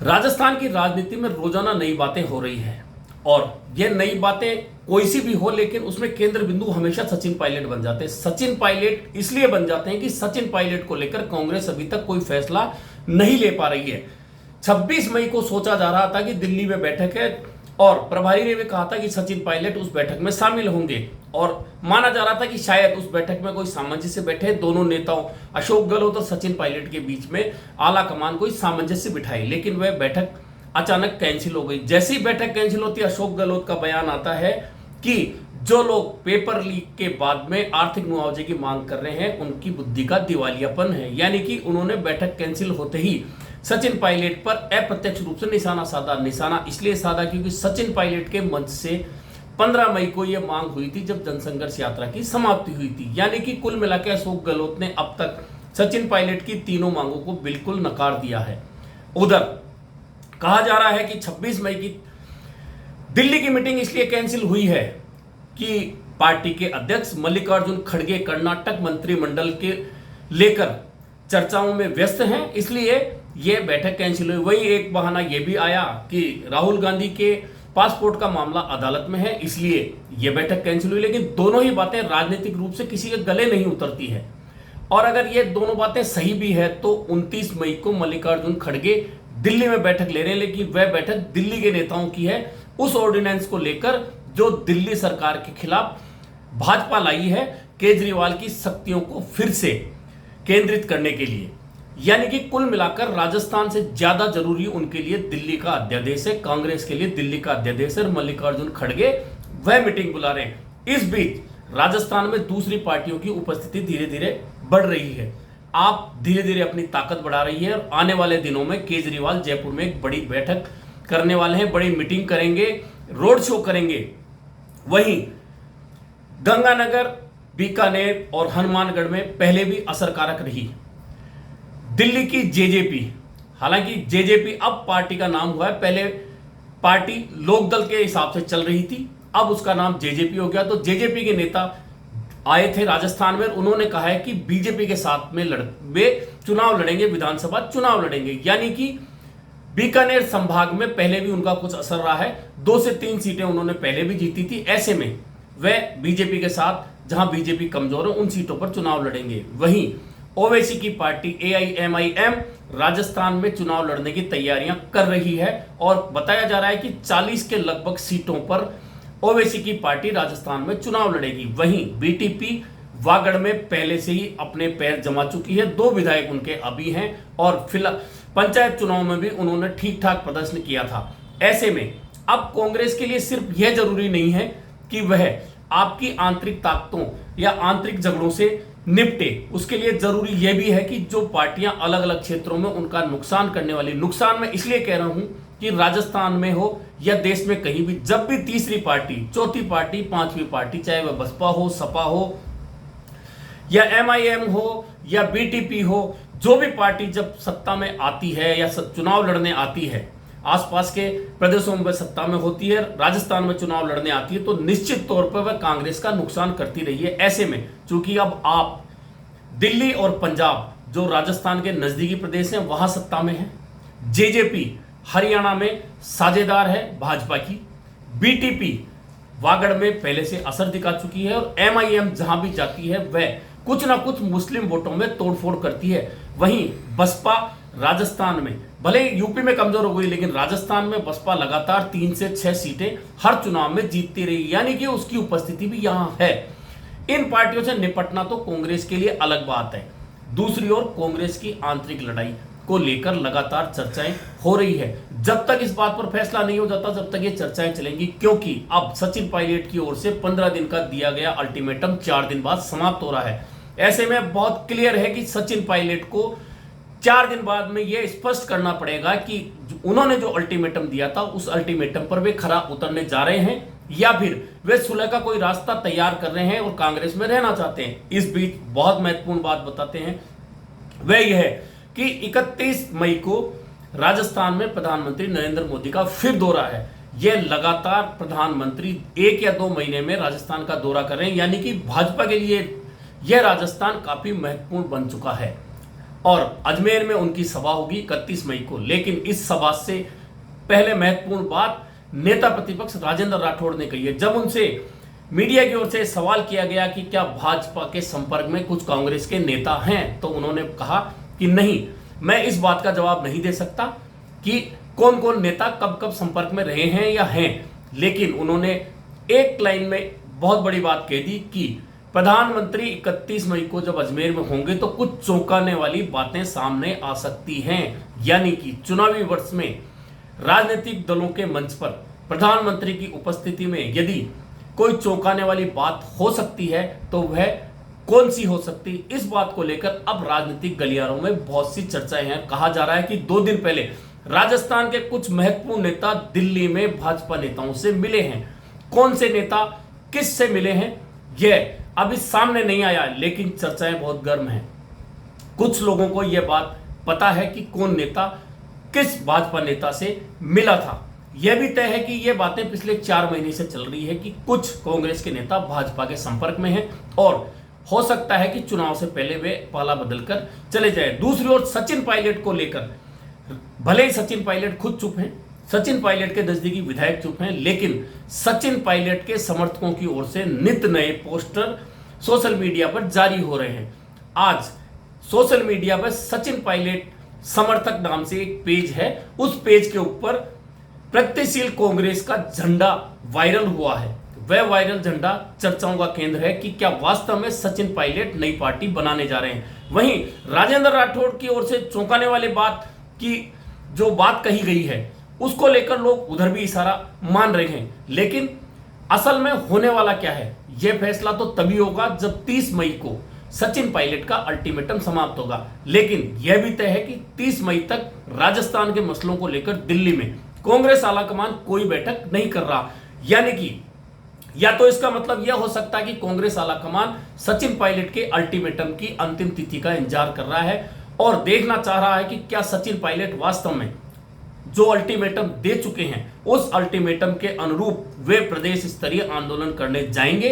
राजस्थान की राजनीति में रोजाना नई बातें हो रही हैं और ये नई बातें कोई सी भी हो, लेकिन उसमें केंद्र बिंदु हमेशा सचिन पायलट बन जाते हैं। सचिन पायलट इसलिए बन जाते हैं कि सचिन पायलट को लेकर कांग्रेस अभी तक कोई फैसला नहीं ले पा रही है। 26 मई को सोचा जा रहा था कि दिल्ली में बैठक है और प्रभारी ने भी कहा था कि सचिन पायलट उस बैठक में शामिल होंगे और माना जा रहा था कि शायद उस बैठक में कोई सामंजस्य बैठे, दोनों नेताओं अशोक गहलोत और सचिन पायलट के बीच में आला कमान कोई सामंजस्य बिठाई, लेकिन वह बैठक अचानक कैंसिल हो गई। जैसी बैठक कैंसिल होती है, अशोक गहलोत का बयान आता है कि जो लोग पेपर लीक के बाद में आर्थिक मुआवजे की मांग कर रहे हैं उनकी बुद्धि का दिवालियापन है। यानी कि उन्होंने बैठक कैंसिल होते ही सचिन पायलट पर अप्रत्यक्ष रूप से निशाना साधा। निशाना इसलिए साधा क्योंकि सचिन पायलट के मंच से 15 मई को यह मांग हुई थी जब जनसंघर्ष यात्रा की समाप्ति हुई थी। यानी कि कुल मिलाकर अशोक गहलोत ने अब तक सचिन पायलट की तीनों मांगों को बिल्कुल नकार दिया है। उधर कहा जा रहा है कि 26 मई की दिल्ली की मीटिंग इसलिए कैंसिल हुई है कि पार्टी के अध्यक्ष मल्लिकार्जुन खड़गे कर्नाटक मंत्रिमंडल के लेकर चर्चाओं में व्यस्त हैं, इसलिए यह बैठक कैंसिल हुई। वही एक बहाना यह भी आया कि राहुल गांधी के पासपोर्ट का मामला अदालत में है, इसलिए यह बैठक कैंसिल हुई। लेकिन दोनों ही बातें राजनीतिक रूप से किसी के गले नहीं उतरती है और अगर ये दोनों बातें सही भी है तो 29 मई को मल्लिकार्जुन खड़गे दिल्ली में बैठक ले रहे हैं, लेकिन वह बैठक दिल्ली के नेताओं की है उस ऑर्डिनेंस को लेकर जो दिल्ली सरकार के खिलाफ भाजपा लाई है, केजरीवाल की शक्तियों को फिर से केंद्रित करने के लिए। यानी कि कुल मिलाकर राजस्थान से ज्यादा जरूरी उनके लिए दिल्ली का अध्यादेश है, कांग्रेस के लिए दिल्ली का अध्यादेश है और मल्लिकार्जुन खड़गे वह मीटिंग बुला रहे हैं। इस बीच राजस्थान में दूसरी पार्टियों की उपस्थिति धीरे धीरे बढ़ रही है। आप धीरे धीरे अपनी ताकत बढ़ा रही है और आने वाले दिनों में केजरीवाल जयपुर में एक बड़ी बैठक करने वाले हैं, बड़ी मीटिंग करेंगे, रोड शो करेंगे। वहीं गंगानगर, बीकानेर और हनुमानगढ़ में पहले भी असरकारक रही दिल्ली की जेजेपी। हालांकि जेजेपी अब पार्टी का नाम हुआ है, पहले पार्टी लोकदल के हिसाब से चल रही थी, अब उसका नाम जेजेपी हो गया। तो जेजेपी के नेता आए थे राजस्थान में, उन्होंने कहा है कि बीजेपी के साथ में वे चुनाव लड़ेंगे, विधानसभा चुनाव लड़ेंगे। यानी कि बीकानेर संभाग में पहले भी उनका कुछ असर रहा है, 2 से 3 सीटें उन्होंने पहले भी जीती थी। ऐसे में वे बीजेपी के साथ, जहां बीजेपी कमजोर है, उन सीटों पर चुनाव लड़ेंगे। वहीं ओवैसी की पार्टी एआईएमआईएम राजस्थान में चुनाव लड़ने की तैयारियां कर रही है और बताया जा रहा है कि 40 के लगभग सीटों पर ओवैसी की पार्टी राजस्थान में चुनाव लड़ेगी। वहीं बीटीपी वागड़ में पहले से ही अपने पैर जमा चुकी है, 2 विधायक उनके अभी हैं और फिलहाल पंचायत चुनाव में भी उन्होंने ठीक ठाक प्रदर्शन किया था। ऐसे में अब कांग्रेस के लिए सिर्फ यह जरूरी नहीं है कि वह आपकी आंतरिक ताकतों या आंतरिक झगड़ों से निपटे, उसके लिए जरूरी यह भी है कि जो पार्टियां अलग अलग क्षेत्रों में उनका नुकसान करने वाली, नुकसान मैं इसलिए कह रहा हूं कि राजस्थान में हो या देश में कहीं भी, जब भी तीसरी पार्टी, चौथी पार्टी, पांचवी पार्टी, चाहे वह बसपा हो, सपा हो या एमआईएम हो या बीटीपी हो, जो भी पार्टी जब सत्ता में आती है या चुनाव लड़ने आती है, आसपास के प्रदेशों में सत्ता में होती है, राजस्थान में चुनाव लड़ने आती है, तो निश्चित तौर पर वह कांग्रेस का नुकसान करती रही है। ऐसे में चूंकि अब आप दिल्ली और पंजाब, जो राजस्थान के नजदीकी प्रदेश हैं, वहां सत्ता में है, जेजेपी हरियाणा में साझेदार है भाजपा की, बीटीपी वागड़ में पहले से असर दिखा चुकी है और एमआईएम जहां भी जाती है वह कुछ ना कुछ मुस्लिम वोटों में तोड़फोड़ करती है। वहीं बसपा राजस्थान में, भले यूपी में कमजोर हो गई, लेकिन राजस्थान में बसपा लगातार 3 से 6 सीटें हर चुनाव में जीतती रही, यानी कि उसकी उपस्थिति भी यहां है। इन पार्टियों से निपटना तो कांग्रेस के लिए अलग बात है। दूसरी ओर कांग्रेस की आंतरिक लड़ाई को लेकर लगातार चर्चाएं हो रही है। जब तक इस बात पर फैसला नहीं हो जाता, जब तक ये चर्चाएं चलेंगी, क्योंकि अब सचिन पायलट की ओर से 15 दिन का दिया गया अल्टीमेटम 4 दिन बाद समाप्त हो रहा है। ऐसे में बहुत क्लियर है कि सचिन पायलट को 4 दिन बाद में यह स्पष्ट करना पड़ेगा कि उन्होंने जो अल्टीमेटम दिया था उस अल्टीमेटम पर वे खरा उतरने जा रहे हैं या फिर वे सुलह का कोई रास्ता तैयार कर रहे हैं और कांग्रेस में रहना चाहते हैं। इस बीच बहुत महत्वपूर्ण बात बताते हैं, वह यह है कि 31 मई को राजस्थान में प्रधानमंत्री नरेंद्र मोदी का फिर दौरा है। यह लगातार प्रधानमंत्री 1 या 2 महीने में राजस्थान का दौरा कर रहे हैं, यानी कि भाजपा के लिए यह राजस्थान काफी महत्वपूर्ण बन चुका है। और अजमेर में उनकी सभा होगी 31 मई को। लेकिन इस सभा से पहले महत्वपूर्ण बात नेता प्रतिपक्ष राजेंद्र राठौड़ ने कही है। जब उनसे मीडिया की ओर से सवाल किया गया कि क्या भाजपा के संपर्क में कुछ कांग्रेस के नेता हैं, तो उन्होंने कहा कि नहीं, मैं इस बात का जवाब नहीं दे सकता कि कौन कौन नेता कब कब संपर्क में रहे हैं या हैं। लेकिन उन्होंने एक लाइन में बहुत बड़ी बात कह दी कि प्रधानमंत्री 31 मई को जब अजमेर में होंगे तो कुछ चौंकाने वाली बातें सामने आ सकती हैं। यानी कि चुनावी वर्ष में राजनीतिक दलों के मंच पर प्रधानमंत्री की उपस्थिति में यदि कोई चौंकाने वाली बात हो सकती है तो वह कौन सी हो सकती, इस बात को लेकर अब राजनीतिक गलियारों में बहुत सी चर्चाएं हैं। कहा जा रहा है कि 2 दिन पहले राजस्थान के कुछ महत्वपूर्ण नेता दिल्ली में भाजपा नेताओं से मिले हैं। कौन से नेता किस से मिले हैं यह अभी सामने नहीं आया, लेकिन चर्चाएं बहुत गर्म हैं। कुछ लोगों को यह बात पता है कि कौन नेता किस भाजपा नेता से मिला था। यह भी तय है कि यह बातें पिछले 4 महीने से चल रही है कि कुछ कांग्रेस के नेता भाजपा के संपर्क में हैं और हो सकता है कि चुनाव से पहले वे पाला बदलकर चले जाए। दूसरी ओर सचिन पायलट को लेकर भले ही सचिन पायलट खुद चुप हैं, सचिन पायलट के नजदीकी विधायक चुप हैं, लेकिन सचिन पायलट के समर्थकों की ओर से नित नए पोस्टर सोशल मीडिया पर जारी हो रहे हैं। आज सोशल मीडिया पर सचिन पायलट समर्थक नाम से एक पेज है, उस पेज के ऊपर प्रगतिशील कांग्रेस का झंडा वायरल हुआ है। वह वायरल झंडा चर्चाओं का केंद्र है कि क्या वास्तव में सचिन पायलट नई पार्टी बनाने जा रहे हैं। वहीं राजेंद्र राठौड़ की ओर से चौंकाने वाली बात की जो बात कही गई है उसको लेकर लोग उधर भी इशारा मान रहे हैं। लेकिन असल में होने वाला क्या है, यह फैसला तो तभी होगा जब 30 मई को सचिन पायलट का अल्टीमेटम समाप्त होगा। लेकिन यह भी तय है कि 30 मई तक राजस्थान के मसलों को लेकर दिल्ली में कांग्रेस आलाकमान कोई बैठक नहीं कर रहा। यानी कि या तो इसका मतलब यह हो सकता है कि कांग्रेस आलाकमान सचिन पायलट के अल्टीमेटम की अंतिम तिथि का इंतजार कर रहा है और देखना चाह रहा है कि क्या सचिन पायलट वास्तव में जो अल्टीमेटम दे चुके हैं उस अल्टीमेटम के अनुरूप वे प्रदेश स्तरीय आंदोलन करने जाएंगे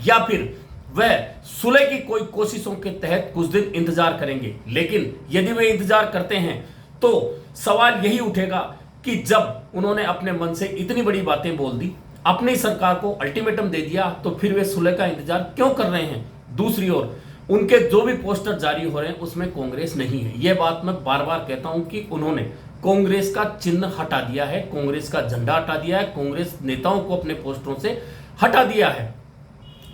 या फिर वह सुलह की कोई कोशिशों के तहत कुछ दिन इंतजार करेंगे। लेकिन यदि वे इंतजार करते हैं तो सवाल यही उठेगा कि जब उन्होंने अपने मन से इतनी बड़ी बातें बोल दी, अपनी सरकार को अल्टीमेटम दे दिया, तो फिर वे सुलह का इंतजार क्यों कर रहे हैं। दूसरी ओर उनके जो भी पोस्टर जारी हो रहे हैं उसमें कांग्रेस नहीं है। यह बात मैं बार बार कहता हूं कि उन्होंने कांग्रेस का चिन्ह हटा दिया है, कांग्रेस का झंडा हटा दिया है, कांग्रेस नेताओं को अपने पोस्टरों से हटा दिया है।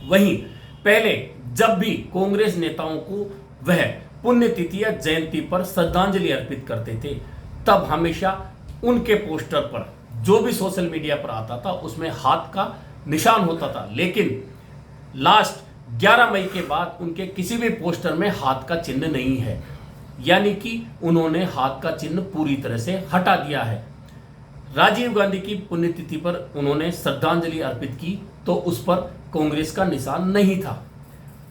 वहीं पहले जब भी कांग्रेस नेताओं को वह पुण्यतिथि या जयंती पर श्रद्धांजलि अर्पित करते थे तब हमेशा उनके पोस्टर पर जो भी सोशल मीडिया पर आता था उसमें हाथ का निशान होता था। लेकिन लास्ट 11 मई के बाद उनके किसी भी पोस्टर में हाथ का चिन्ह नहीं है। यानी कि उन्होंने हाथ का चिन्ह पूरी तरह से हटा दिया है। राजीव गांधी की पुण्यतिथि पर उन्होंने श्रद्धांजलि अर्पित की तो उस पर कांग्रेस का निशान नहीं था।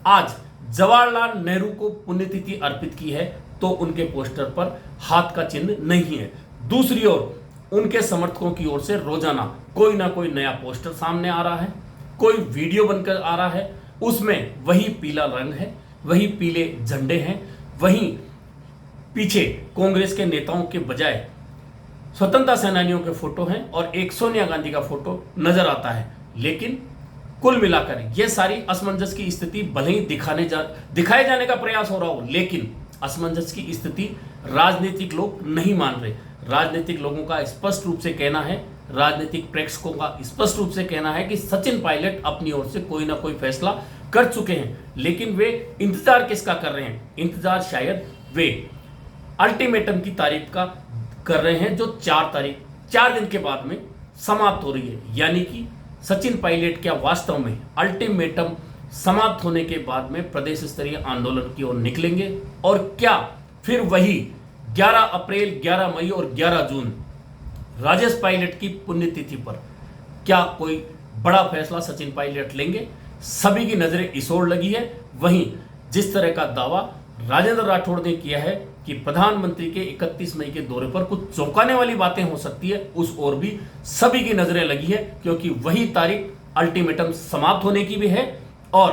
आज जवाहरलाल नेहरू को पुण्यतिथि अर्पित की है तो उनके पोस्टर पर हाथ का चिन्ह नहीं है। दूसरी ओर उनके समर्थकों की ओर से रोजाना कोई ना कोई नया पोस्टर सामने आ रहा है, कोई वीडियो बनकर आ रहा है, उसमें वही पीला रंग है, वही पीले झंडे हैं, वहीं पीछे कांग्रेस के नेताओं के बजाय स्वतंत्रता सेनानियों के फोटो हैं और एक सोनिया गांधी का फोटो नजर आता है। लेकिन कुल मिलाकर यह सारी असमंजस की स्थिति भले ही दिखाए जाने का प्रयास हो रहा हो, लेकिन असमंजस की स्थिति राजनीतिक लोग नहीं मान रहे। राजनीतिक लोगों का स्पष्ट रूप से कहना है, राजनीतिक प्रेक्षकों का स्पष्ट रूप से कहना है कि सचिन पायलट अपनी ओर से कोई ना कोई फैसला कर चुके हैं। लेकिन वे इंतजार किसका कर रहे हैं? इंतजार शायद वे अल्टीमेटम की तारीख का कर रहे हैं जो 4 दिन के बाद में समाप्त हो रही है। यानी कि सचिन पायलट क्या वास्तव में अल्टीमेटम समाप्त होने के बाद में प्रदेश स्तरीय आंदोलन की ओर निकलेंगे और क्या फिर वही 11 अप्रैल, 11 मई और 11 जून राजेश पायलट की पुण्यतिथि पर क्या कोई बड़ा फैसला सचिन पायलट लेंगे? सभी की नजरें इस ओर लगी है। वहीं जिस तरह का दावा राजेंद्र राठौड़ ने किया है कि प्रधानमंत्री के 31 मई के दौरे पर कुछ चौंकाने वाली बातें हो सकती है, उस ओर भी सभी की नजरें लगी है, क्योंकि वही तारीख अल्टीमेटम समाप्त होने की भी है और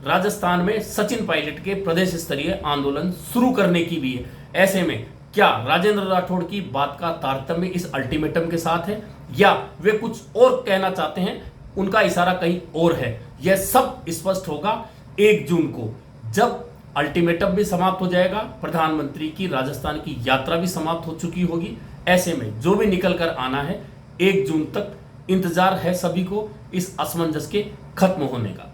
राजस्थान में सचिन पायलट के प्रदेश स्तरीय आंदोलन शुरू करने की भी है। ऐसे में क्या राजेंद्र राठौड़ की बात का तारतम्य इस अल्टीमेटम के साथ है या वे कुछ और कहना चाहते हैं, उनका इशारा कहीं और है, यह सब स्पष्ट होगा 1 जून को, जब अल्टीमेटम भी समाप्त हो जाएगा, प्रधानमंत्री की राजस्थान की यात्रा भी समाप्त हो चुकी होगी। ऐसे में जो भी निकल कर आना है 1 जून तक इंतजार है सभी को इस असमंजस के खत्म होने का।